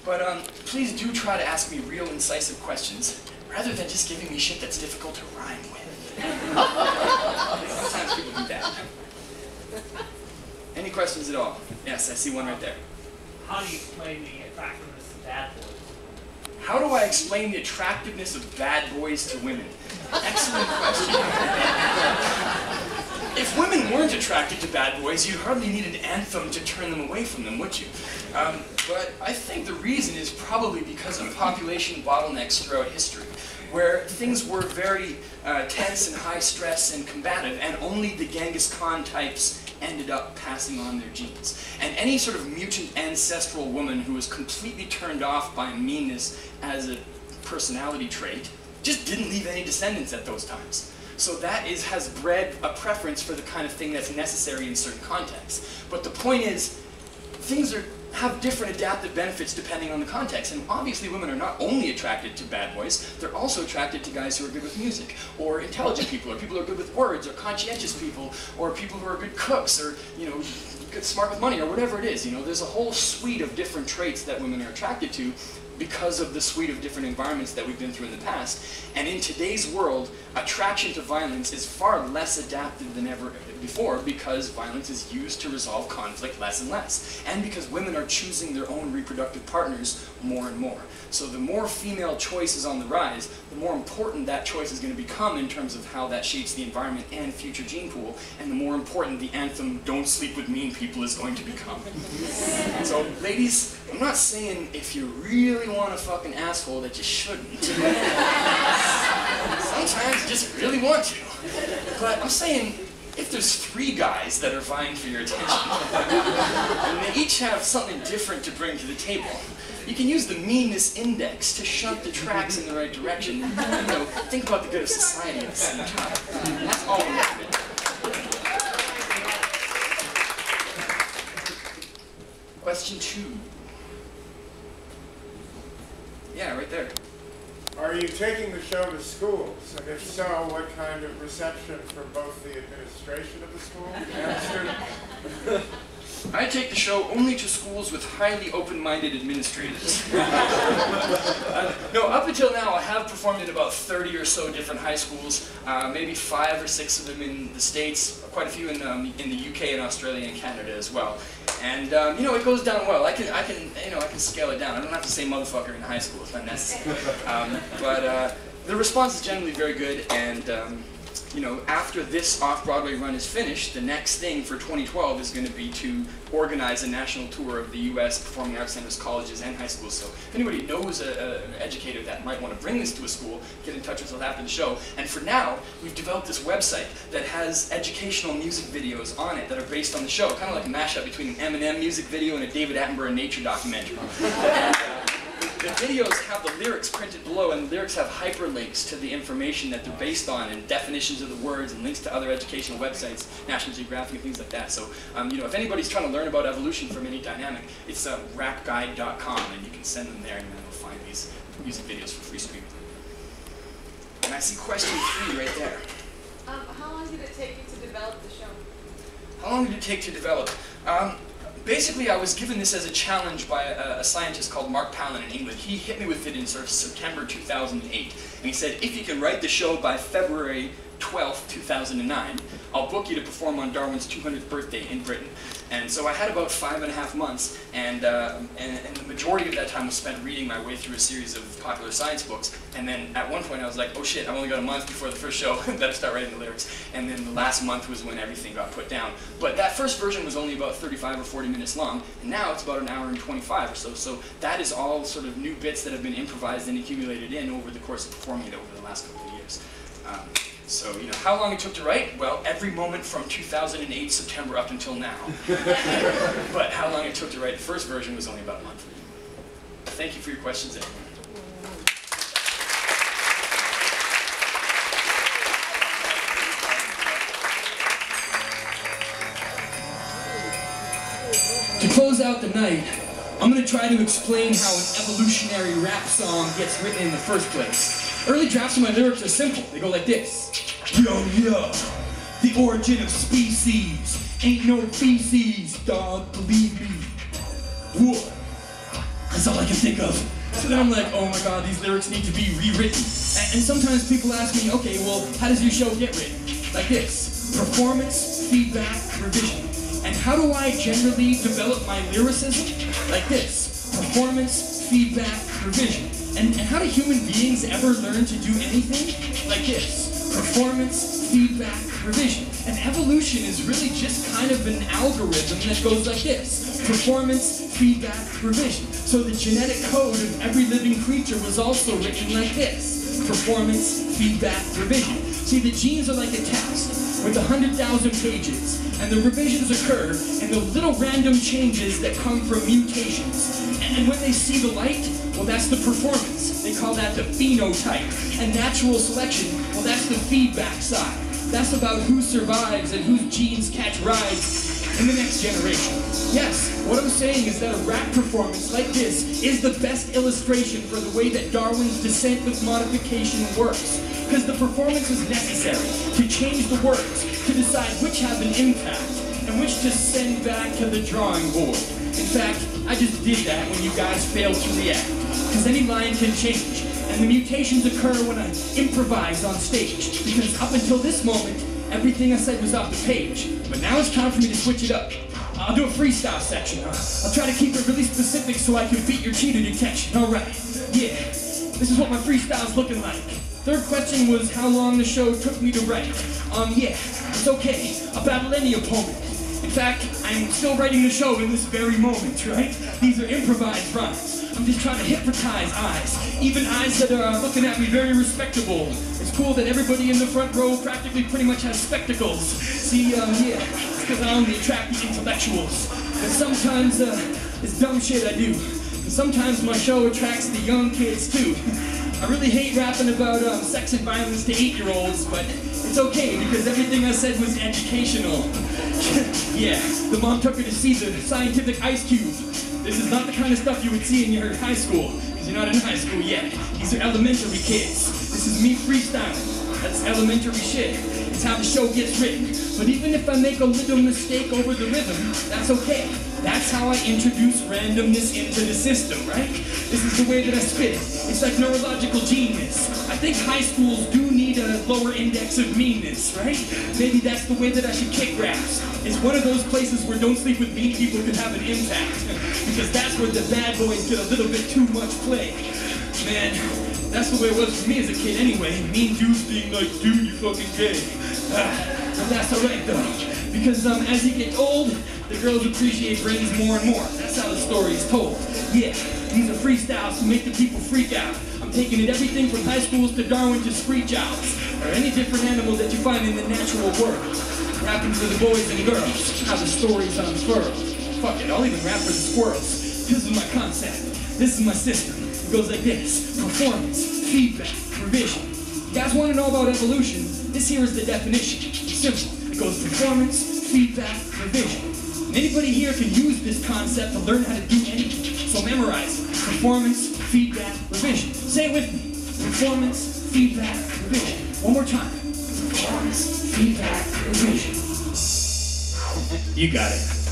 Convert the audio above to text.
But please do try to ask me real incisive questions, rather than just giving me shit that's difficult to rhyme with. Sometimes people do that. Any questions at all? Yes, I see one right there. How do you explain the attractiveness of bad boys? How do I explain the attractiveness of bad boys to women? Excellent question. If women weren't attracted to bad boys, you'd hardly need an anthem to turn them away from them, would you? But I think the reason is probably because of population bottlenecks throughout history, where things were very tense and high stress and combative, and only the Genghis Khan types ended up passing on their genes. And any sort of mutant ancestral woman who was completely turned off by meanness as a personality trait just didn't leave any descendants at those times. So that has bred a preference for the kind of thing that's necessary in certain contexts. But the point is, things have different adaptive benefits depending on the context. And obviously women are not only attracted to bad boys, they're also attracted to guys who are good with music, or intelligent people, or people who are good with words, or conscientious people, or people who are good cooks, or, you know, good, smart with money, or whatever it is. You know, there's a whole suite of different traits that women are attracted to because of the suite of different environments that we've been through in the past. And in today's world, attraction to violence is far less adaptive than ever before, because violence is used to resolve conflict less and less. And because women are choosing their own reproductive partners more and more. So the more female choice is on the rise, the more important that choice is going to become in terms of how that shapes the environment and future gene pool, and the more important the anthem, "Don't sleep with mean people," is going to become. So ladies, I'm not saying if you really want a fucking asshole that you shouldn't. Sometimes you just really want to. But I'm saying, if there's 3 guys that are vying for your attention, and they each have something different to bring to the table, you can use the meanness index to shunt the tracks in the right direction, and, you know, think about the good of society at the same time. That's all I'm looking at. Question 2. Yeah, right there. Are you taking the show to schools? And if so, what kind of reception from both the administration of the school and students? I take the show only to schools with highly open-minded administrators. No, up until now I have performed in about 30 or so different high schools, maybe 5 or 6 of them in the States, quite a few in the UK and Australia and Canada as well. And you know, it goes down well. I can scale it down. I don't have to say motherfucker in high school, it's not necessary. But the response is generally very good, and you know, after this off-Broadway run is finished, the next thing for 2012 is going to be to organize a national tour of the U.S. performing arts centers, colleges, and high schools. So if anybody knows an educator that might want to bring this to a school, get in touch with us after the show. And for now, we've developed this website that has educational music videos on it that are based on the show, kind of like a mashup between an Eminem music video and a David Attenborough nature documentary. The videos have the lyrics printed below, and the lyrics have hyperlinks to the information that they're based on, and definitions of the words, and links to other educational websites, National Geographic, and things like that. So, you know, if anybody's trying to learn about evolution from any dynamic, it's rapguide.com, and you can send them there, and then they'll find these music videos for free streaming. And I see question 3 right there. How long did it take you to develop the show? How long did it take to develop? Basically, I was given this as a challenge by a scientist called Mark Palin in England. He hit me with it in sort of September 2008. And he said, if you can write the show by February 12th, 2009, I'll book you to perform on Darwin's 200th birthday in Britain. And so I had about 5.5 months, and the majority of that time was spent reading my way through a series of popular science books. And then at one point I was like, oh shit, I've only got a month before the first show, better start writing the lyrics. And then the last month was when everything got put down. But that first version was only about 35 or 40 minutes long, and now it's about 1 hour and 25 or so. So that is all sort of new bits that have been improvised and accumulated in over the course of performing it over the last couple of years. So, you know, how long it took to write? Well, every moment from 2008 September up until now. But how long it took to write the first version was only about a month. Thank you for your questions, everyone. To close out the night, I'm going to try to explain how an evolutionary rap song gets written in the first place. Early drafts of my lyrics are simple. They go like this. Yo, yo, the origin of species ain't no feces, dog, believe me. What? 'Cause That's all I can think of. So then I'm like, oh my god, these lyrics need to be rewritten. And sometimes people ask me, okay, well, how does your show get written? Like this: performance, feedback, revision. And how do I generally develop my lyricism? Like this: performance, feedback, revision. And how do human beings ever learn to do anything? Like this: performance, feedback, revision. And evolution is really just kind of an algorithm that goes like this: performance, feedback, revision. So the genetic code of every living creature was also written like this: performance, feedback, revision. See, the genes are like a text with 100,000 pages, and the revisions occur in the little random changes that come from mutations. And when they see the light, well, that's the performance. They call that the phenotype. And natural selection, well, that's the feedback side. That's about who survives and whose genes catch rides in the next generation. Yes, what I'm saying is that a rap performance like this is the best illustration for the way that Darwin's descent with modification works. Because the performance is necessary to change the words, to decide which have an impact, and which to send back to the drawing board. In fact, I just did that when you guys failed to react. Because any line can change, and the mutations occur when I improvise on stage. Because up until this moment, everything I said was off the page. But now it's time for me to switch it up. I'll do a freestyle section. I'll try to keep it really specific so I can beat your cheater detection. Alright, yeah. This is what my freestyle's looking like. Third question was how long the show took me to write. Yeah, it's okay. I'll battle any opponent. In fact, I'm still writing the show in this very moment, right? These are improvised rhymes. I'm just trying to hypnotize eyes, even eyes that are looking at me very respectable. It's cool that everybody in the front row practically pretty much has spectacles. See, yeah, it's because I only attract the intellectuals. But sometimes, it's dumb shit I do. And sometimes my show attracts the young kids too. I really hate rapping about sex and violence to 8-year-olds, but it's okay because everything I said was educational. Yeah, the mom took her to see the scientific ice cube. This is not the kind of stuff you would see in your high school, because you're not in high school yet. These are elementary kids. This is me freestyling. That's elementary shit. It's how the show gets written. But even if I make a little mistake over the rhythm, that's okay. That's how I introduce randomness into the system, right? This is the way that I spit it. It's like neurological genius. I think high schools do need a lower index of meanness, right? Maybe that's the way that I should kick raps. It's one of those places where Don't Sleep With Mean People could have an impact. Because that's where the bad boys get a little bit too much play. Man, that's the way it was for me as a kid anyway. Mean dudes being like, dude, you fucking gay. But that's alright though. Because as you get old, the girls appreciate brains more and more. That's how the story is told. Yeah, these are freestyles to make the people freak out. I'm taking it everything from high schools to Darwin to screech owls, or any different animal that you find in the natural world. Rapping for the boys and girls, how the stories unfurl. Fuck it, I'll even rap for the squirrels. This is my concept. This is my system. It goes like this: performance, feedback, revision. You guys want to know about evolution? This here is the definition. It's simple. It goes performance, feedback, revision. And anybody here can use this concept to learn how to do anything. So memorize it. Performance, feedback, revision. Say it with me. Performance, feedback, revision. One more time. Performance, feedback, revision. You got it.